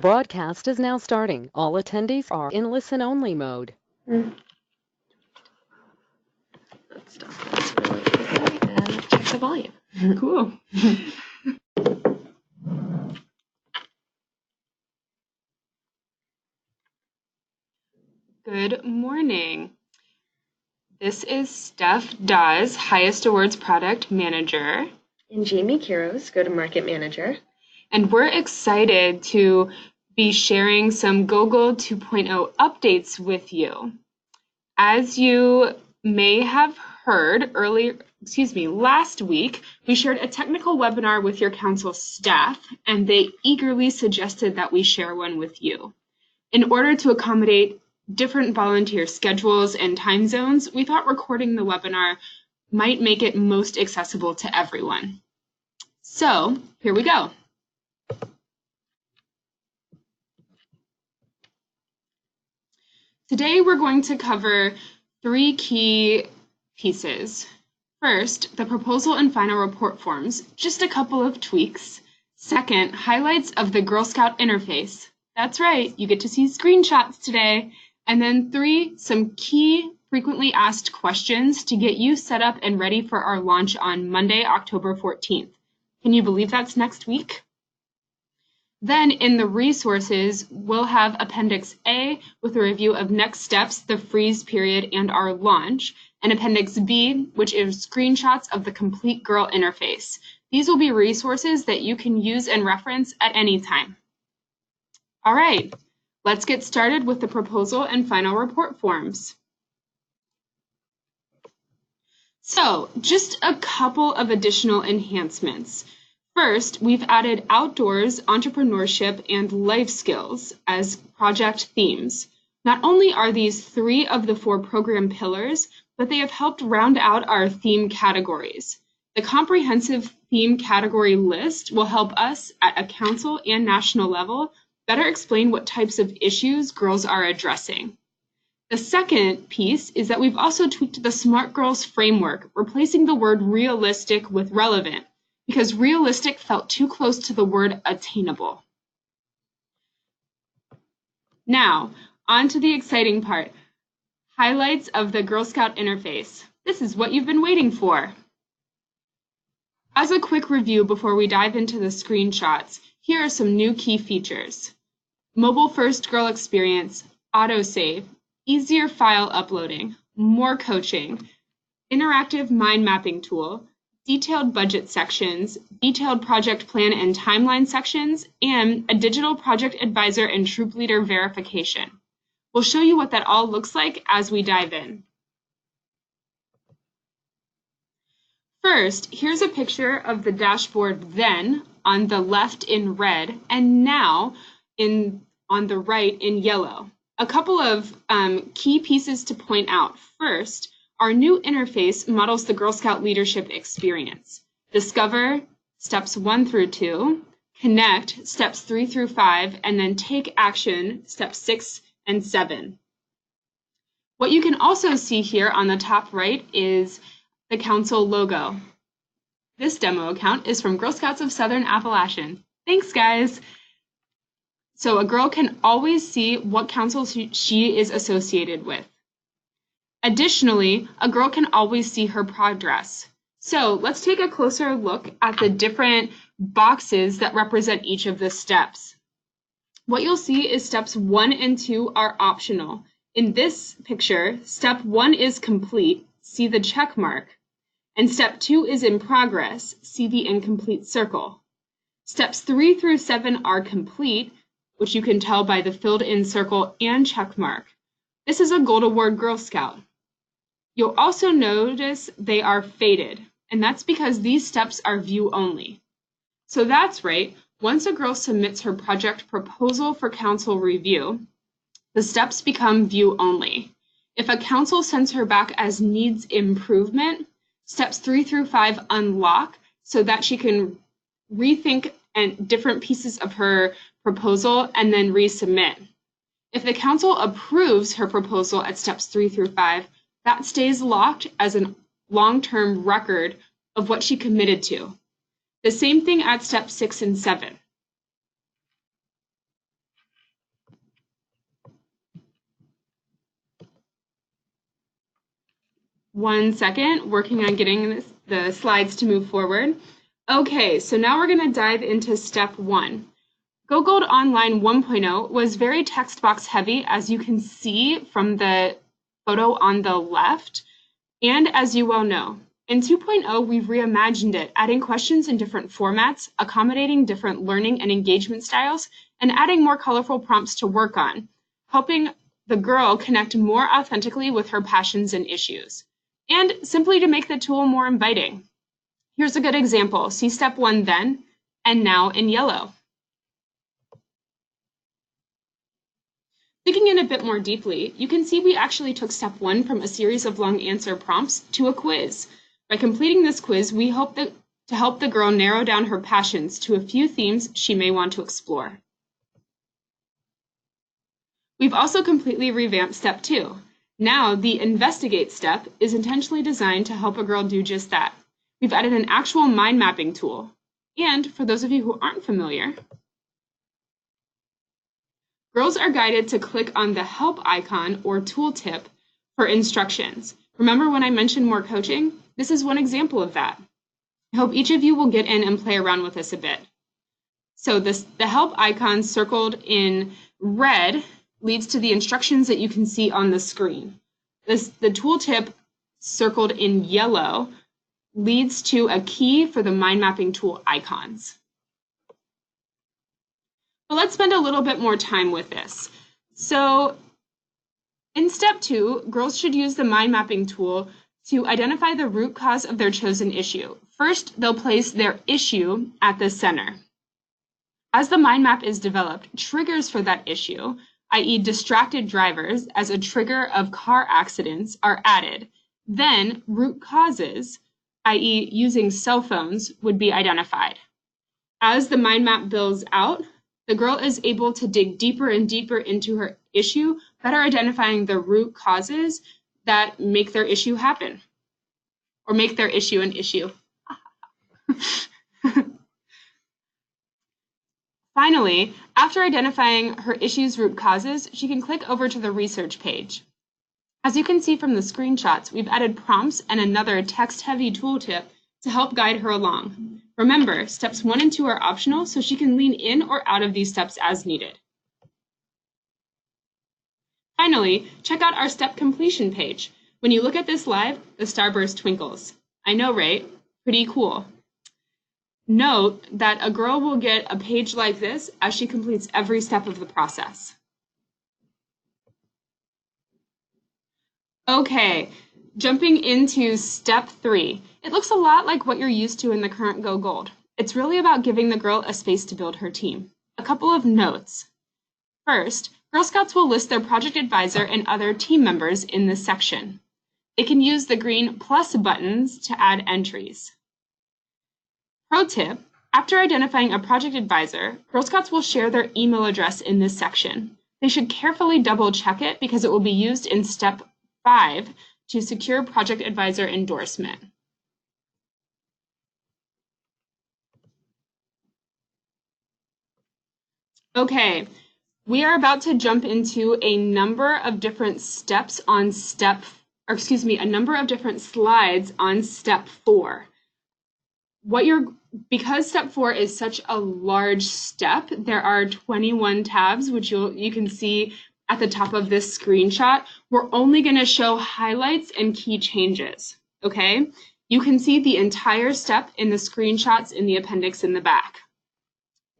Broadcast is now starting. All attendees are in listen-only mode. Let's stop this really quickly and check the volume. Cool. Good morning. This is Steph Dawes, Highest Awards Product Manager. And Jamie Kiros, Go-to-Market Manager. And we're excited to be sharing some GoGold 2.0 updates with you. As you may have heard last week, we shared a technical webinar with your council staff, and they eagerly suggested that we share one with you. In order to accommodate different volunteer schedules and time zones, we thought recording the webinar might make it most accessible to everyone. So here we go. Today we're going to cover 3 key pieces. First, the proposal and final report forms, just a couple of tweaks. Second, highlights of the Girl Scout interface. That's right, you get to see screenshots today. And then 3, some key frequently asked questions to get you set up and ready for our launch on Monday, October 14th. Can you believe that's next week? Then in the resources, we'll have Appendix A with a review of next steps, the freeze period, and our launch, and Appendix B, which is screenshots of the complete Girl interface. These will be resources that you can use and reference at any time. All right, let's get started with the proposal and final report forms. So, just a couple of additional enhancements. First, we've added outdoors, entrepreneurship, and life skills as project themes. Not only are these 3 of the 4 program pillars, but they have helped round out our theme categories. The comprehensive theme category list will help us at a council and national level better explain what types of issues girls are addressing. The second piece is that we've also tweaked the Smart Girls framework, replacing the word realistic with relevant, because realistic felt too close to the word attainable. Now, on to the exciting part, highlights of the Girl Scout interface. This is what you've been waiting for. As a quick review before we dive into the screenshots, here are some new key features. Mobile first girl experience, autosave, easier file uploading, more coaching, interactive mind mapping tool, detailed budget sections, detailed project plan and timeline sections, and a digital project advisor and troop leader verification. We'll show you what that all looks like as we dive in. First, here's a picture of the dashboard then on the left in red and now on the right in yellow. A couple of key pieces to point out. First, our new interface models the Girl Scout leadership experience. Discover, steps 1 through 2, connect, steps 3 through 5, and then take action, steps 6 and 7. What you can also see here on the top right is the council logo. This demo account is from Girl Scouts of Southern Appalachian. Thanks, guys. So a girl can always see what council she is associated with. Additionally, a girl can always see her progress. So let's take a closer look at the different boxes that represent each of the steps. What you'll see is steps 1 and 2 are optional. In this picture, step 1 is complete, see the check mark, and step 2 is in progress, see the incomplete circle. Steps 3 through 7 are complete, which you can tell by the filled in circle and check mark. This is a Gold Award Girl Scout. You'll also notice they are faded, and that's because these steps are view only. So that's right, once a girl submits her project proposal for council review, the steps become view only. If a council sends her back as needs improvement, steps 3 through 5 unlock so that she can rethink different pieces of her proposal and then resubmit. If the council approves her proposal at steps 3 through 5, that stays locked as a long-term record of what she committed to. The same thing at step 6 and 7. 1 second, working on getting the slides to move forward. Okay, so now we're going to dive into step 1. GoGold Online 1.0 was very text box heavy, as you can see from the photo on the left, and as you well know. In 2.0, we've reimagined it, adding questions in different formats, accommodating different learning and engagement styles, and adding more colorful prompts to work on, helping the girl connect more authentically with her passions and issues, and simply to make the tool more inviting. Here's a good example. See step 1 then, and now in yellow. Digging in a bit more deeply, you can see we actually took step 1 from a series of long answer prompts to a quiz. By completing this quiz, we hope to help the girl narrow down her passions to a few themes she may want to explore. We've also completely revamped step 2. Now, the investigate step is intentionally designed to help a girl do just that. We've added an actual mind mapping tool. And for those of you who aren't familiar, girls are guided to click on the help icon or tooltip for instructions. Remember when I mentioned more coaching? This is one example of that. I hope each of you will get in and play around with this a bit. So the help icon circled in red leads to the instructions that you can see on the screen. The tooltip circled in yellow leads to a key for the mind mapping tool icons. But let's spend a little bit more time with this. So in step 2, girls should use the mind mapping tool to identify the root cause of their chosen issue. First, they'll place their issue at the center. As the mind map is developed, triggers for that issue, i.e. distracted drivers as a trigger of car accidents, are added. Then root causes, i.e. using cell phones, would be identified. As the mind map builds out, the girl is able to dig deeper and deeper into her issue, better identifying the root causes that make their issue happen, or make their issue an issue. Finally, after identifying her issue's root causes, she can click over to the research page. As you can see from the screenshots, we've added prompts and another text-heavy tooltip to help guide her along. Remember, steps 1 and 2 are optional, so she can lean in or out of these steps as needed. Finally, check out our step completion page. When you look at this live, the starburst twinkles. I know, right? Pretty cool. Note that a girl will get a page like this as she completes every step of the process. Okay, jumping into step 3. It looks a lot like what you're used to in the current GoGold. It's really about giving the girl a space to build her team. A couple of notes. First, Girl Scouts will list their project advisor and other team members in this section. They can use the green plus buttons to add entries. Pro tip, after identifying a project advisor, Girl Scouts will share their email address in this section. They should carefully double check it because it will be used in step 5 to secure project advisor endorsement. Okay, we are about to jump into a number of different steps on a number of different slides on step 4. Because step 4 is such a large step, there are 21 tabs, which you can see at the top of this screenshot. We're only going to show highlights and key changes, okay? You can see the entire step in the screenshots in the appendix in the back.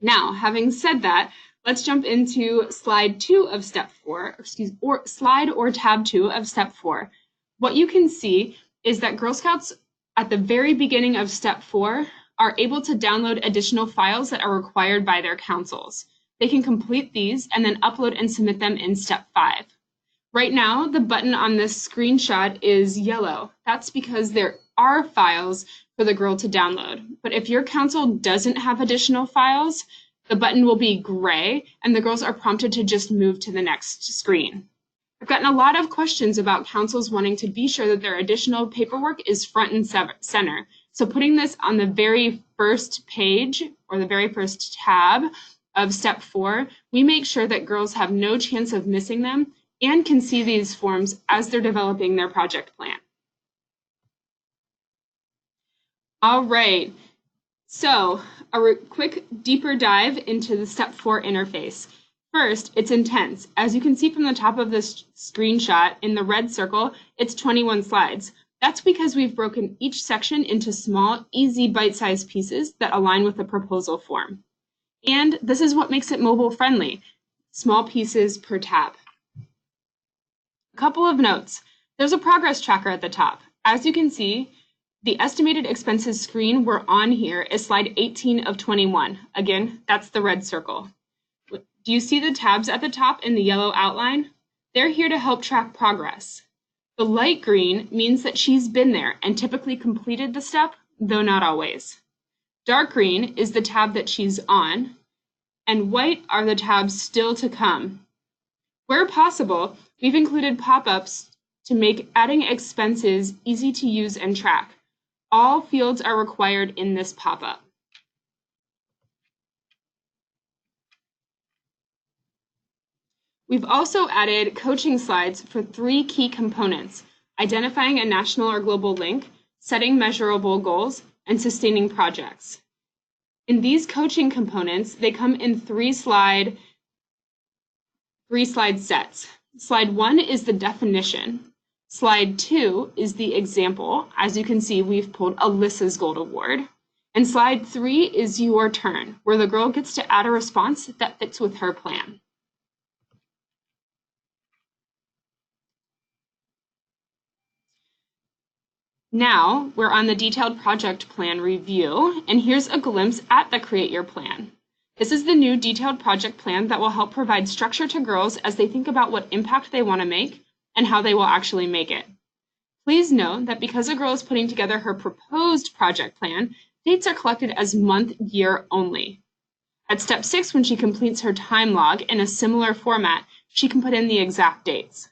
Now, having said that, let's jump into slide 2 of step 4, or slide or tab 2 of step 4. What you can see is that Girl Scouts at the very beginning of step 4 are able to download additional files that are required by their councils. They can complete these and then upload and submit them in step 5. Right now, the button on this screenshot is yellow. That's because there are files for the girl to download. But if your council doesn't have additional files, the button will be gray and the girls are prompted to just move to the next screen. I've gotten a lot of questions about councils wanting to be sure that their additional paperwork is front and center. So putting this on the very first page or the very first tab of step 4, we make sure that girls have no chance of missing them and can see these forms as they're developing their project plan. All right. So a quick deeper dive into the step 4 interface. First, it's intense. As you can see from the top of this screenshot in the red circle, it's 21 slides. That's because we've broken each section into small, easy bite-sized pieces that align with the proposal form. And this is what makes it mobile friendly. Small pieces per tab. A couple of notes. There's a progress tracker at the top. As you can see, the estimated expenses screen we're on here is slide 18 of 21. Again, that's the red circle. Do you see the tabs at the top in the yellow outline? They're here to help track progress. The light green means that she's been there and typically completed the step, though not always. Dark green is the tab that she's on, and white are the tabs still to come. Where possible, we've included pop-ups to make adding expenses easy to use and track. All fields are required in this pop-up. We've also added coaching slides for 3 key components: identifying a national or global link, setting measurable goals, and sustaining projects. In these coaching components, they come in 3 slide sets. Slide 1 is the definition. Slide 2 is the example. As you can see, we've pulled Alyssa's Gold Award. And slide 3 is your turn, where the girl gets to add a response that fits with her plan. Now we're on the detailed project plan review, and here's a glimpse at the Create Your Plan. This is the new detailed project plan that will help provide structure to girls as they think about what impact they want to make and how they will actually make it. Please note that because a girl is putting together her proposed project plan, dates are collected as month, year only. At step 6, when she completes her time log in a similar format, she can put in the exact dates.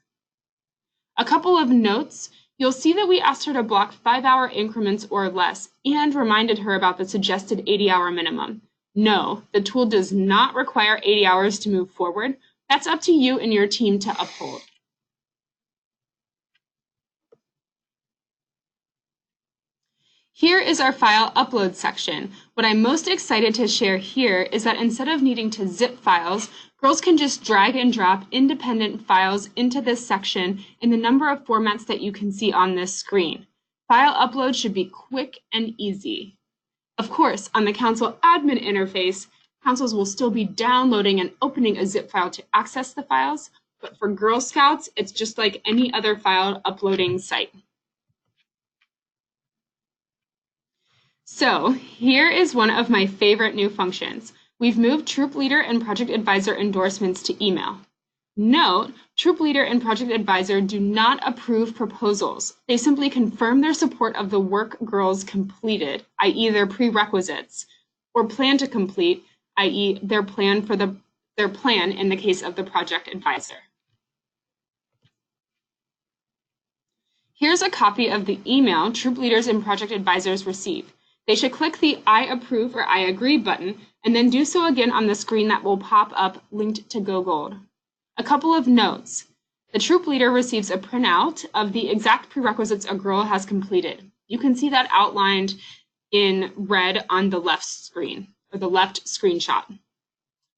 A couple of notes. You'll see that we asked her to block 5-hour increments or less and reminded her about the suggested 80-hour minimum. No, the tool does not require 80 hours to move forward. That's up to you and your team to uphold. Here is our file upload section. What I'm most excited to share here is that instead of needing to zip files, girls can just drag and drop independent files into this section in the number of formats that you can see on this screen. File upload should be quick and easy. Of course, on the Council admin interface, councils will still be downloading and opening a zip file to access the files, but for Girl Scouts, it's just like any other file uploading site. So here is one of my favorite new functions. We've moved Troop Leader and Project Advisor endorsements to email. Note, Troop Leader and Project Advisor do not approve proposals. They simply confirm their support of the work girls completed, i.e. their prerequisites, or plan to complete, i.e. their plan in the case of the Project Advisor. Here's a copy of the email Troop Leaders and Project Advisors receive. They should click the I approve or I agree button and then do so again on the screen that will pop up linked to GoGold. A couple of notes. The troop leader receives a printout of the exact prerequisites a girl has completed. You can see that outlined in red on the left screen, or the left screenshot.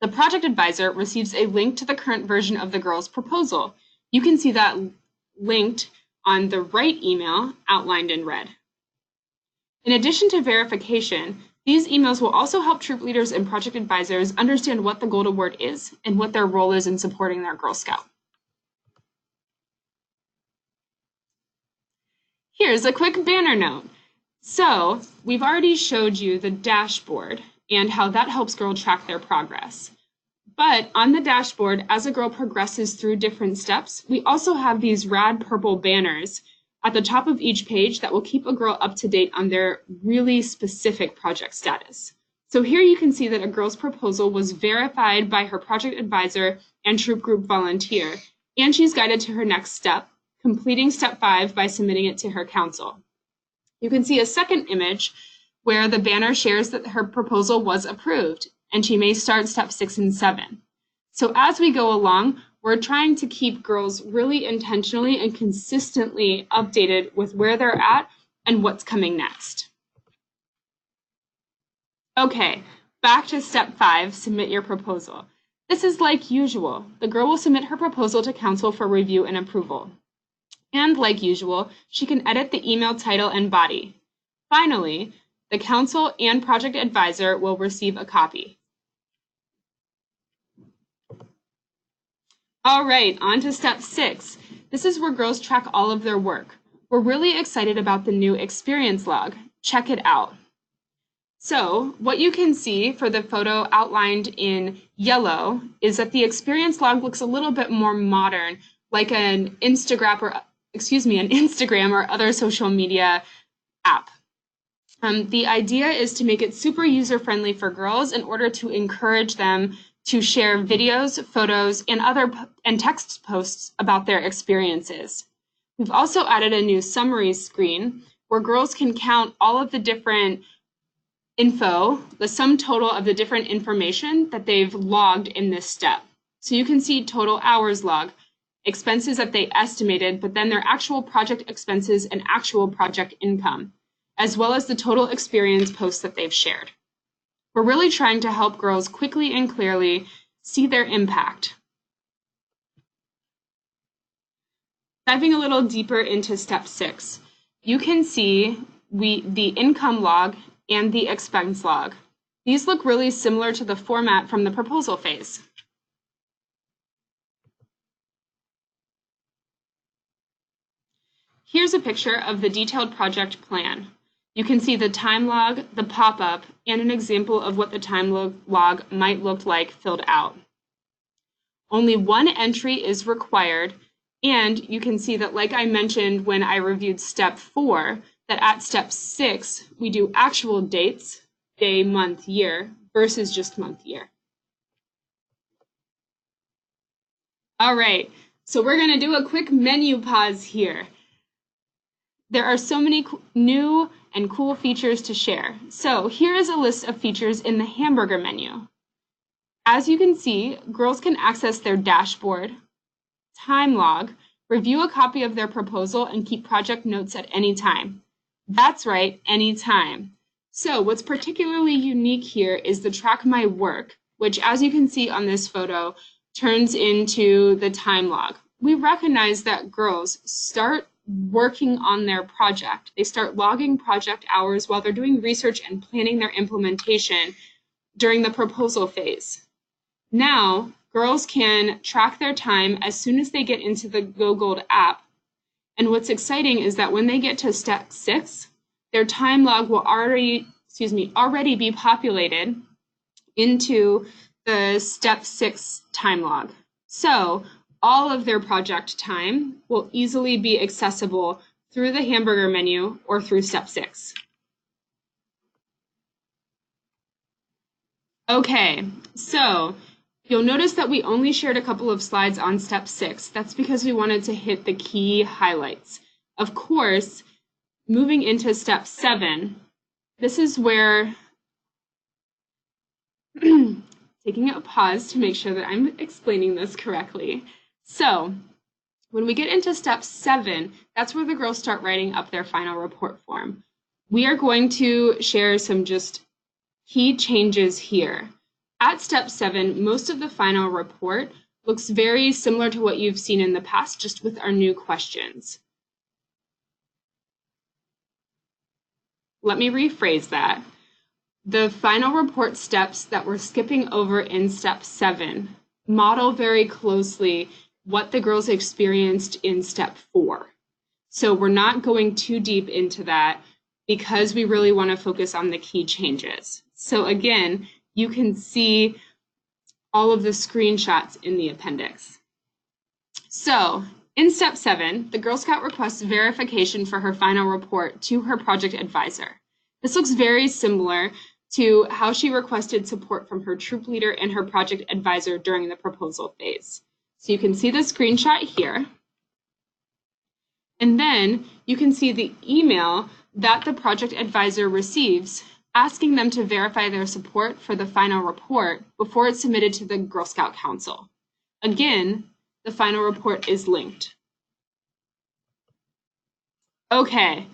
The project advisor receives a link to the current version of the girl's proposal. You can see that linked on the right email outlined in red. In addition to verification, these emails will also help troop leaders and project advisors understand what the Gold Award is and what their role is in supporting their Girl Scout. Here's a quick banner note. So we've already showed you the dashboard and how that helps girls track their progress. But on the dashboard, as a girl progresses through different steps, we also have these rad purple banners at the top of each page that will keep a girl up to date on their really specific project status. So here you can see that a girl's proposal was verified by her project advisor and troop group volunteer, and she's guided to her next step, completing step 5 by submitting it to her council. You can see a second image where the banner shares that her proposal was approved, and she may start step 6 and 7. So as we go along, we're trying to keep girls really intentionally and consistently updated with where they're at and what's coming next. Okay, back to step 5, submit your proposal. This is like usual. The girl will submit her proposal to council for review and approval. And like usual, she can edit the email title and body. Finally, the council and project advisor will receive a copy. All right, on to step 6. This is where girls track all of their work. We're really excited about the new experience log. Check it out. So what you can see for the photo outlined in yellow is that the experience log looks a little bit more modern, like an Instagram or other social media app. The idea is to make it super user-friendly for girls in order to encourage them to share videos, photos, and text posts about their experiences. We've also added a new summary screen where girls can count all of the different info, the sum total of the different information that they've logged in this step. So you can see total hours log, expenses that they estimated, but then their actual project expenses and actual project income, as well as the total experience posts that they've shared. We're really trying to help girls quickly and clearly see their impact. Diving a little deeper into step 6, you can see the income log and the expense log. These look really similar to the format from the proposal phase. Here's a picture of the detailed project plan. You can see the time log, the pop-up, and an example of what the time log might look like filled out. Only one entry is required, and you can see that, like I mentioned when I reviewed step 4, that at step 6, we do actual dates, day, month, year, versus just month, year. All right, so we're going to do a quick menu pause here. There are so many new and cool features to share. So here is a list of features in the hamburger menu. As you can see, girls can access their dashboard, time log, review a copy of their proposal, and keep project notes at any time. That's right, any time. So what's particularly unique here is the Track My Work, which, as you can see on this photo, turns into the time log. We recognize that girls start working on their project. They start logging project hours while they're doing research and planning their implementation during the proposal phase. Now, girls can track their time as soon as they get into the GoGold app. And what's exciting is that when they get to step 6, their time log will already be populated into the step 6 time log. So all of their project time will easily be accessible through the hamburger menu or through step 6. Okay, so you'll notice that we only shared a couple of slides on step 6. That's because we wanted to hit the key highlights. Of course, moving into step 7, this is where taking a pause to make sure that I'm explaining this correctly. So when we get into step 7, that's where the girls start writing up their final report form. We are going to share some just key changes here. At step 7, most of the final report looks very similar to what you've seen in the past, just with our new questions. Let me rephrase that. The final report steps that we're skipping over in step 7 model very closely what the girls experienced in step 4. So we're not going too deep into that because we really want to focus on the key changes. So again, you can see all of the screenshots in the appendix. So in step 7, the Girl Scout requests verification for her final report to her project advisor. This looks very similar to how she requested support from her troop leader and her project advisor during the proposal phase. So you can see the screenshot here. And then you can see the email that the project advisor receives asking them to verify their support for the final report before it's submitted to the Girl Scout Council. Again, the final report is linked. Okay,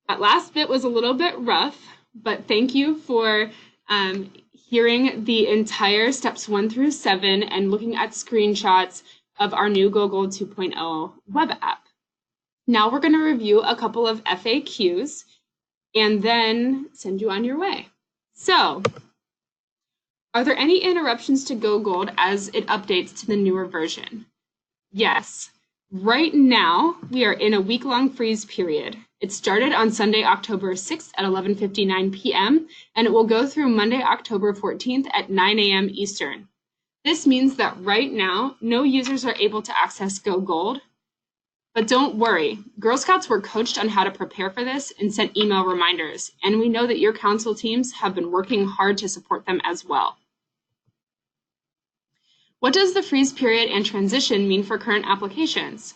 that last bit was a little bit rough, but thank you for hearing the entire steps 1 through 7 and looking at screenshots of our new GoGold 2.0 web app. Now we're going to review a couple of FAQs and then send you on your way. So, are there any interruptions to GoGold as it updates to the newer version? Yes. Right now, we are in a week-long freeze period. It started on Sunday, October 6th at 11:59 p.m., and it will go through Monday, October 14th at 9 a.m. Eastern. This means that right now, no users are able to access GoGold. But don't worry, Girl Scouts were coached on how to prepare for this and sent email reminders, and we know that your council teams have been working hard to support them as well. What does the freeze period and transition mean for current applications?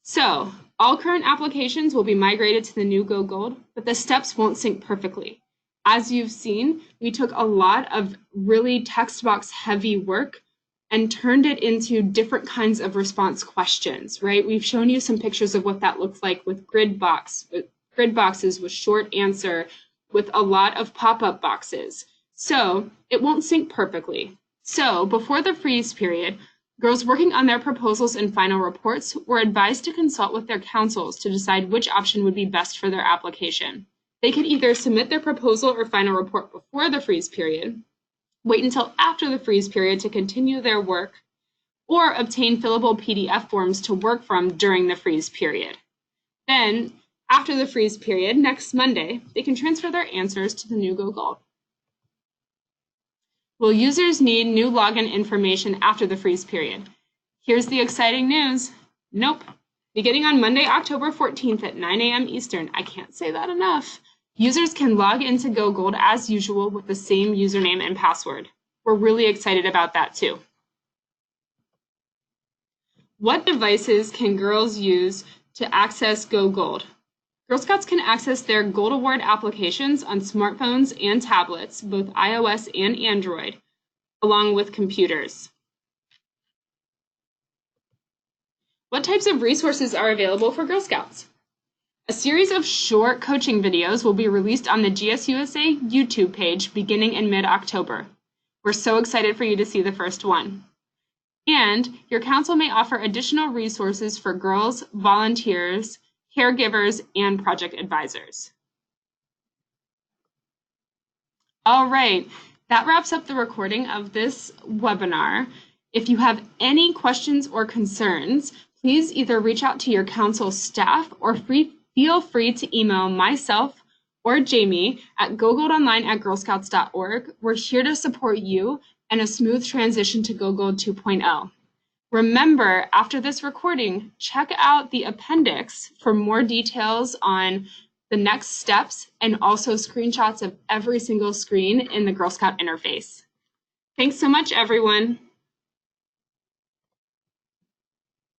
So, all current applications will be migrated to the new GoGold, but the steps won't sync perfectly. As you've seen, we took a lot of really text box heavy work and turned it into different kinds of response questions, right? We've shown you some pictures of what that looks like with grid boxes with short answer, with a lot of pop-up boxes. So it won't sync perfectly. So before the freeze period, girls working on their proposals and final reports were advised to consult with their councils to decide which option would be best for their application. They could either submit their proposal or final report before the freeze period, wait until after the freeze period to continue their work, or obtain fillable PDF forms to work from during the freeze period. Then, after the freeze period, next Monday, they can transfer their answers to the new GoGold. Will users need new login information after the freeze period? Here's the exciting news. Nope. Beginning on Monday, October 14th at 9 a.m. Eastern, I can't say that enough, users can log into GoGold as usual with the same username and password. We're really excited about that too. What devices can girls use to access GoGold? Girl Scouts can access their Gold Award applications on smartphones and tablets, both iOS and Android, along with computers. What types of resources are available for Girl Scouts? A series of short coaching videos will be released on the GSUSA YouTube page beginning in mid-October. We're so excited for you to see the first one. And your council may offer additional resources for girls, volunteers, caregivers, and project advisors. All right, that wraps up the recording of this webinar. If you have any questions or concerns, please either reach out to your council staff or feel free to email myself or Jamie at gogoldonline@girlscouts.org. We're here to support you and a smooth transition to GoGold 2.0. Remember, after this recording, check out the appendix for more details on the next steps and also screenshots of every single screen in the Girl Scout interface. Thanks so much, everyone.